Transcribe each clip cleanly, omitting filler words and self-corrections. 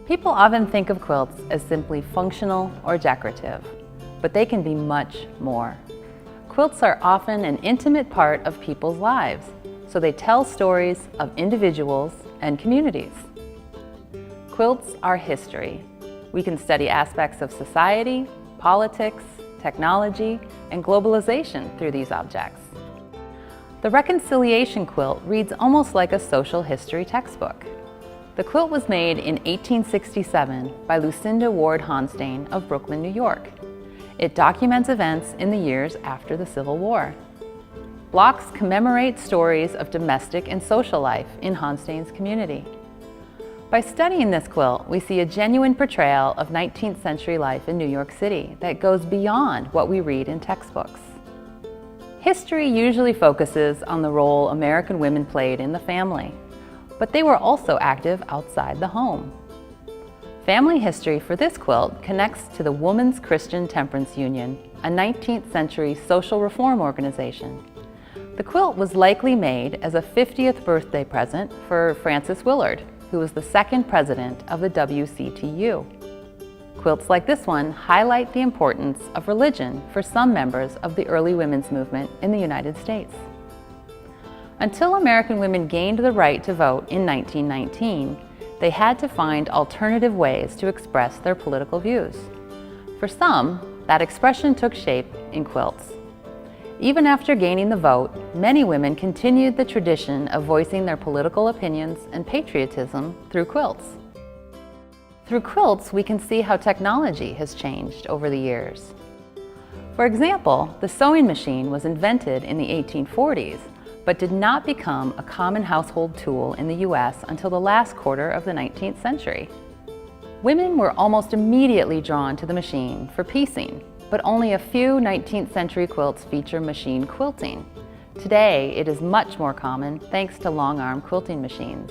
People often think of quilts as simply functional or decorative, but they can be much more. Quilts are often an intimate part of people's lives, so they tell stories of individuals and communities. Quilts are history. We can study aspects of society, politics, technology, and globalization through these objects. The Reconciliation quilt reads almost like a social history textbook. The quilt was made in 1867 by Lucinda Ward Honstein of Brooklyn, New York. It documents events in the years after the Civil War. Blocks commemorate stories of domestic and social life in Honstein's community. By studying this quilt, we see a genuine portrayal of 19th century life in New York City that goes beyond what we read in textbooks. History usually focuses on the role American women played in the family, but they were also active outside the home. Family history for this quilt connects to the Woman's Christian Temperance Union, a 19th century social reform organization. The quilt was likely made as a 50th birthday present for Frances Willard, who was the second president of the WCTU. Quilts like this one highlight the importance of religion for some members of the early women's movement in the United States. Until American women gained the right to vote in 1919, they had to find alternative ways to express their political views. For some, that expression took shape in quilts. Even after gaining the vote, many women continued the tradition of voicing their political opinions and patriotism through quilts. Through quilts, we can see how technology has changed over the years. For example, the sewing machine was invented in the 1840s, but did not become a common household tool in the US until the last quarter of the 19th century. Women were almost immediately drawn to the machine for piecing, but only a few 19th century quilts feature machine quilting. Today, it is much more common thanks to long-arm quilting machines.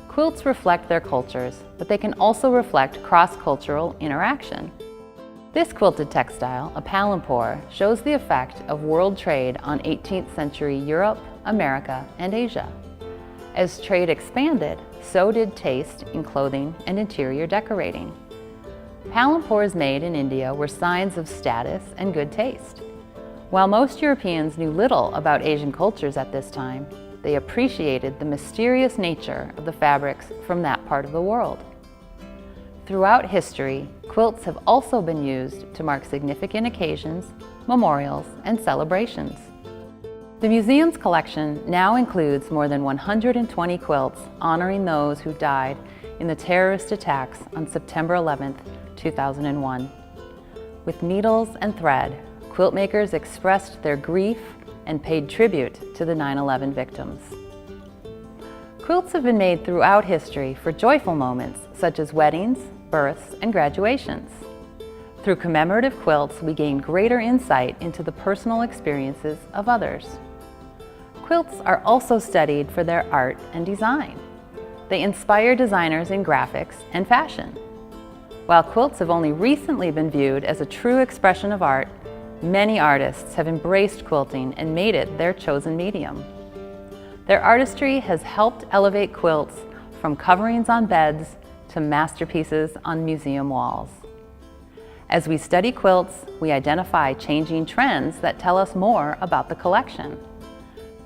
Quilts reflect their cultures, but they can also reflect cross-cultural interaction. This quilted textile, a palampour, shows the effect of world trade on 18th century Europe, America, and Asia. As trade expanded, so did taste in clothing and interior decorating. Palampours made in India were signs of status and good taste. While most Europeans knew little about Asian cultures at this time, they appreciated the mysterious nature of the fabrics from that part of the world. Throughout history, quilts have also been used to mark significant occasions, memorials, and celebrations. The museum's collection now includes more than 120 quilts honoring those who died in the terrorist attacks on September 11, 2001. With needles and thread, quilt makers expressed their grief and paid tribute to the 9/11 victims. Quilts have been made throughout history for joyful moments such as weddings, births, and graduations. Through commemorative quilts, we gain greater insight into the personal experiences of others. Quilts are also studied for their art and design. They inspire designers in graphics and fashion. While quilts have only recently been viewed as a true expression of art, many artists have embraced quilting and made it their chosen medium. Their artistry has helped elevate quilts from coverings on beds to masterpieces on museum walls. As we study quilts, we identify changing trends that tell us more about the collection.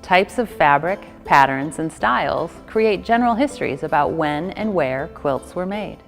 Types of fabric, patterns, and styles create general histories about when and where quilts were made.